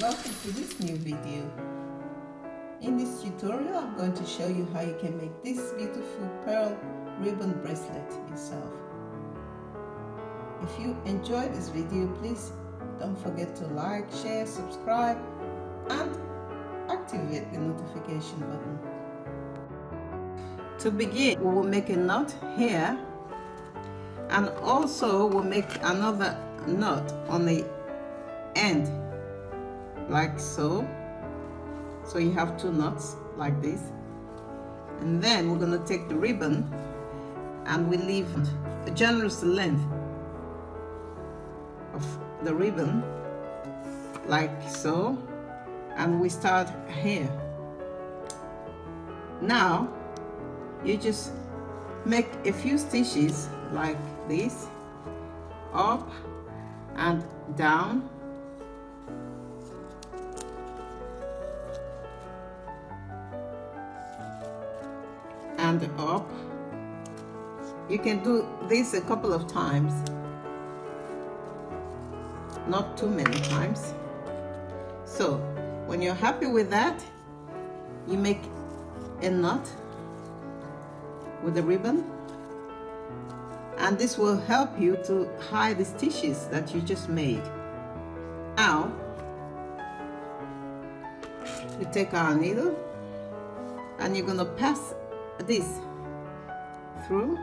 welcome to this new video. In this tutorial I'm going to show you how you can make this beautiful pearl ribbon bracelet yourself. If you enjoyed this video, please don't forget to like, share, subscribe and activate the notification button. To begin, we will make a knot here and also we'll make another knot on the end like so. So you have two knots like this, and then we're going to take the ribbon and we leave a generous length of the ribbon like so, and we start here. Now you just make a few stitches like this, up and down, and up. You can do this a couple of times, not too many times. So when you're happy with that, you make a knot with the ribbon, and this will help you to hide the stitches that you just made. Now we take our needle and you're going to pass this through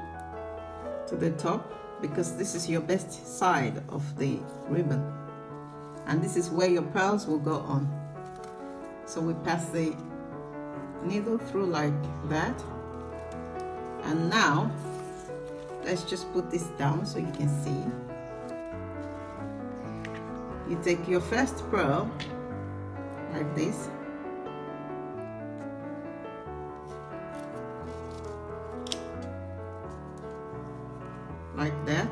to the top, because this is your best side of the ribbon and this is where your pearls will go on. So we pass the needle through like that, and now let's just put this down so you can see. You take your first pearl like this, like that.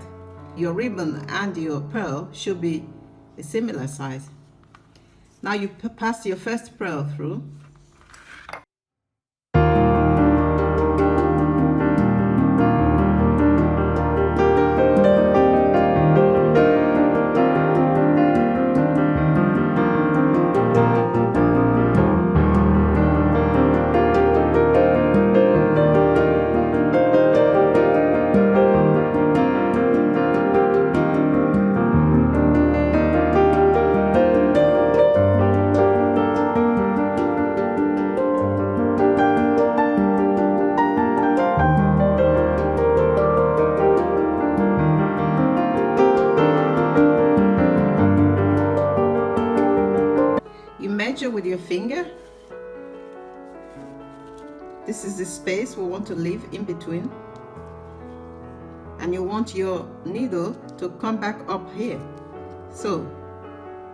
Your ribbon and your pearl should be a similar size. Now you pass your first pearl through. Measure with your finger. This is the space we want to leave in between, and you want your needle to come back up here, so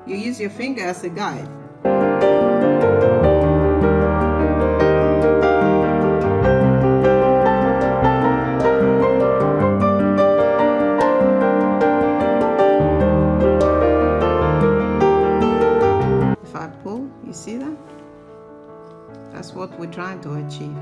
you use your finger as a guide. You see that? That's what we're trying to achieve.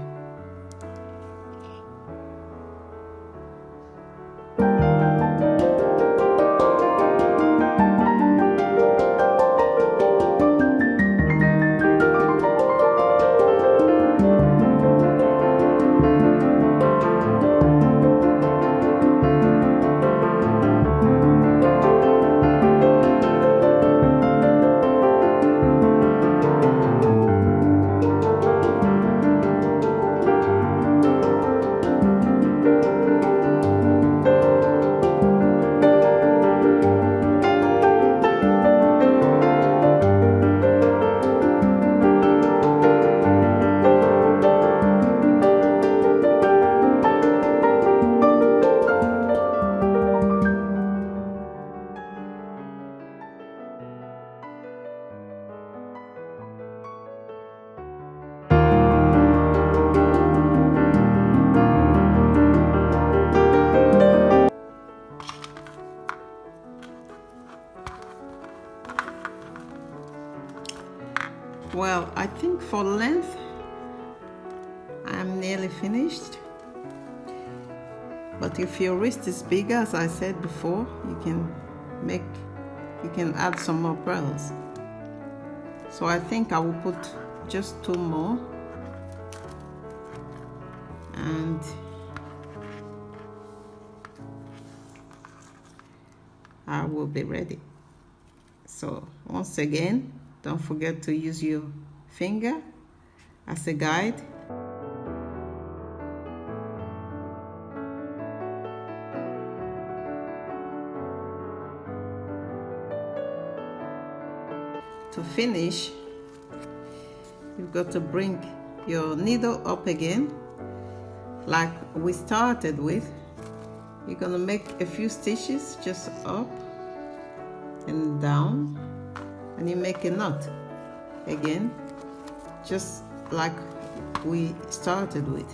Well, I think for length I'm nearly finished, but if your wrist is bigger, as I said before, you can add some more pearls. So I think I will put just 2 more, and I will be ready. So once again, don't forget to use your finger as a guide. To finish, you've got to bring your needle up again like we started with. You're gonna make a few stitches just up and down, and you make a knot again just like we started with.